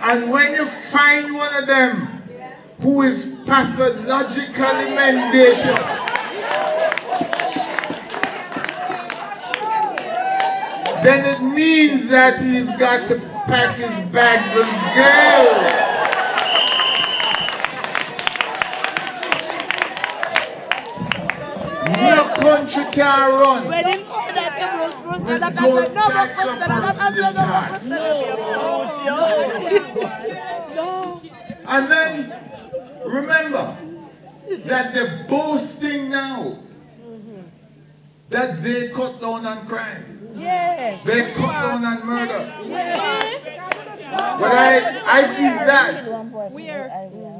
And when you find one of them who is pathologically mendacious, then it means that he's got to pack his bags and go. No country can run with those types of persons in charge. And then remember that they're boasting now that they cut down on crime. Yes. They cut down on murder. Yes. But I feel that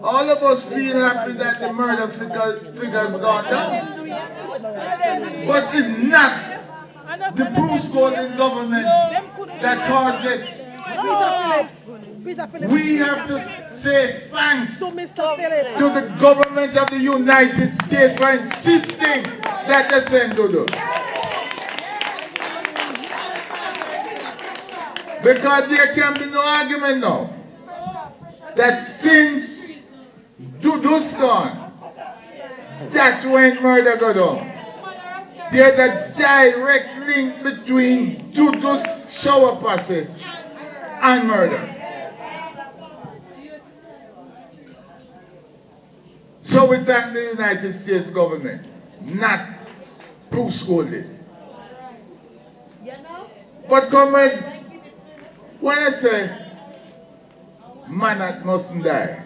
all of us feel happy that the murder figure's gone down. But it's not the Bruce Gordon government that caused it. We have to say thanks to the government of the United States for insisting that they send Dudu. Because there can be no argument now that since Dudu's gone, that's when murder got on. There's a direct link between Dudu's shower posse and murder. So we thank the United States government, not Bruce Gordon. But comrades, when I say man that mustn't die,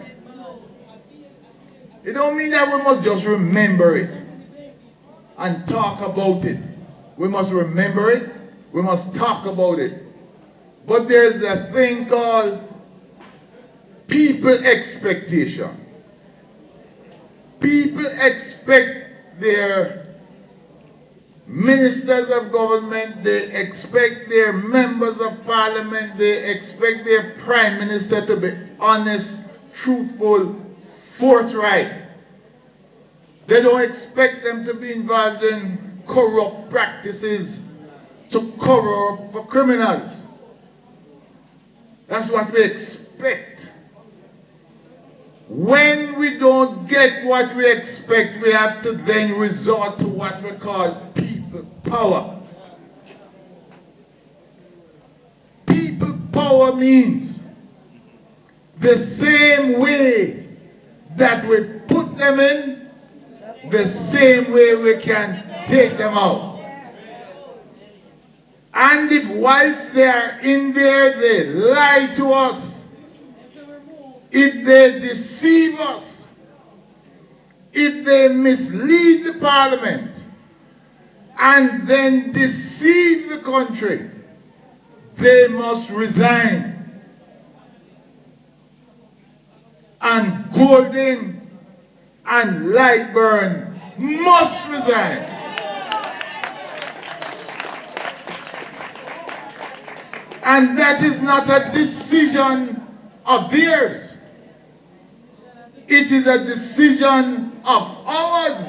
it don't mean that we must just remember it and talk about it. We must remember it, we must talk about it. But there's a thing called people expectation. People expect their ministers of government, they expect their members of parliament, they expect their prime minister to be honest, truthful, forthright. They don't expect them to be involved in corrupt practices to cover up for criminals. That's what we expect. When we don't get what we expect, we have to then resort to what we call people power. People power means the same way that we put them in, the same way we can take them out. And if whilst they are in there, they lie to us, if they deceive us, if they mislead the parliament, and then deceive the country, they must resign. And Gordon and Lightburn must resign. And that is not a decision of theirs. It is a decision of ours,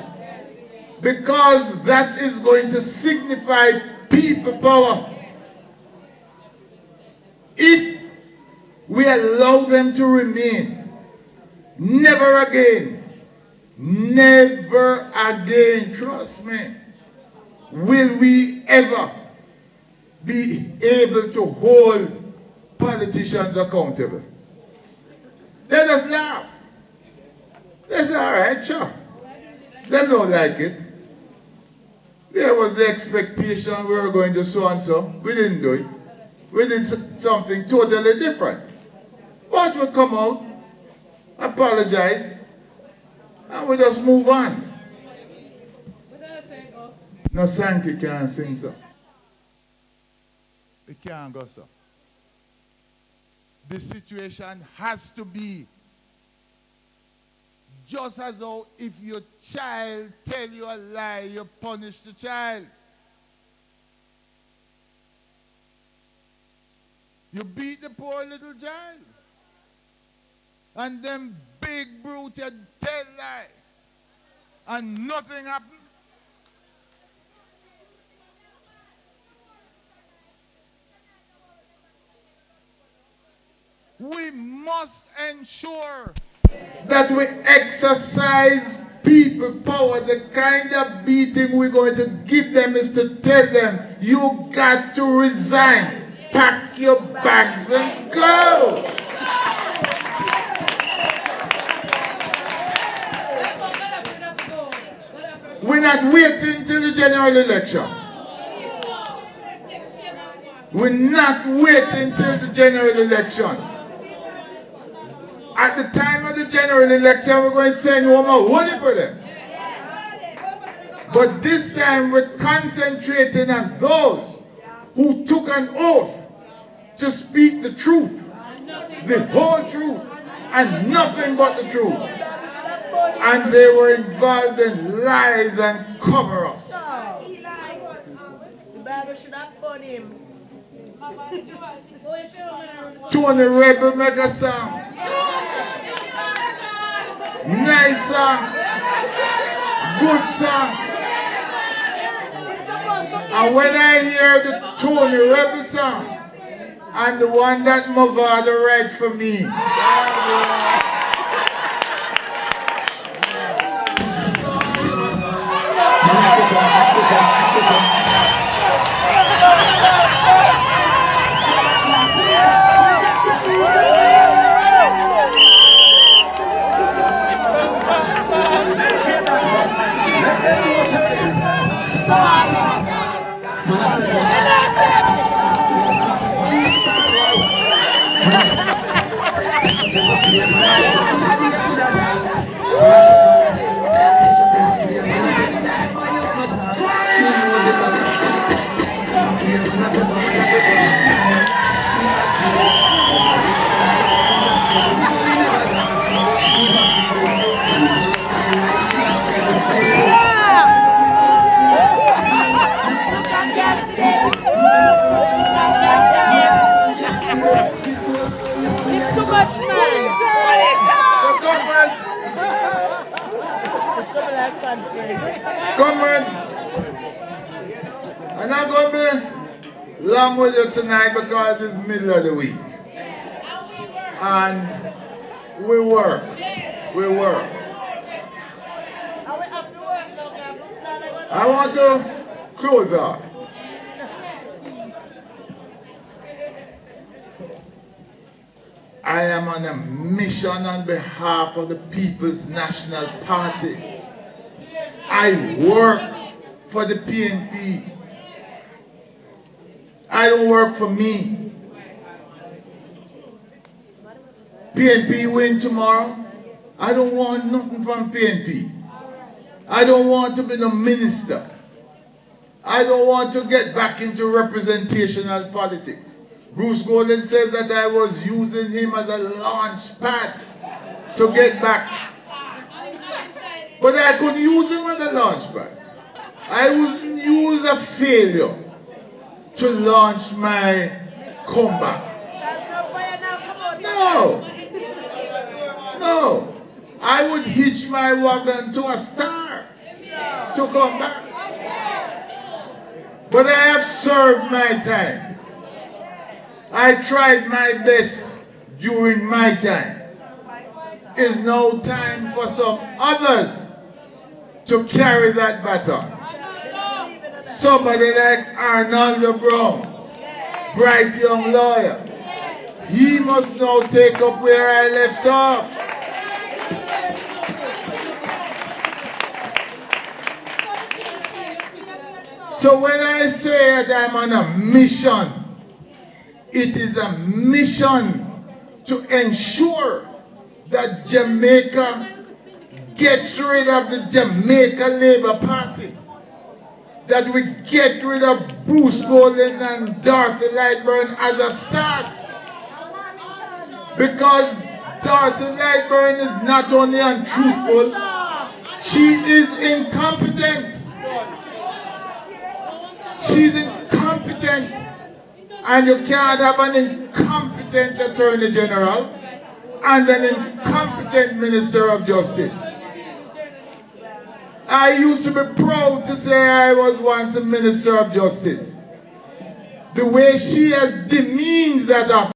because that is going to signify people power. If we allow them to remain, never again, trust me, will we ever be able to hold politicians accountable. They just laugh. They say, all right, sure. They don't like it. There was the expectation we were going to so and so. We didn't do it. We did something totally different. But we come out, apologize, and we just move on. No, Sankey can't sing so. We can't go so. The situation has to be just as though if your child tell you a lie, you punish the child. You beat the poor little child. And then big brute you tell lie. And nothing happened. we must ensure that we exercise people power. The kind of beating we're going to give them is to tell them, you got to resign, pack your bags and go. We're not waiting till the general election. We're not waiting till the general election. At the time of the general election, we're going to send home a honey for them. But this time, we're concentrating on those who took an oath to speak the truth, the whole truth, and nothing but the truth. And they were involved in lies and cover-ups. The Bible should have put him. Tony Rebel make a song. Nice song. Good song. And when I hear the Tony Rebel song, and the one that Mavado write for me, comrades, I'm not going to be long with you tonight because it's middle of the week. And we work. I want to close off. I am on a mission on behalf of the People's National Party. I work for the PNP. I don't work for me. PNP win tomorrow. I don't want nothing from PNP. I don't want to be no minister. I don't want to get back into representational politics. Bruce Golden says that I was using him as a launch pad to get back. But I couldn't use him as a launch pad. I wouldn't use a failure to launch my comeback. No. I would hitch my wagon to a star to come back. But I have served my time. I tried my best during my time. It's now time for some others to carry that baton. Somebody like Arnaldo Brown, bright young lawyer. He must now take up where I left off. So when I say that I'm on a mission, it is a mission to ensure that Jamaica gets rid of the Jamaica Labour Party. That we get rid of Bruce Golden and Dorothy Lightburn as a start. Because Dorothy Lightburn is not only untruthful, she is incompetent. She's incompetent. And you can't have an incompetent Attorney General and an incompetent Minister of Justice. I used to be proud to say I was once a Minister of Justice. The way she has demeaned that office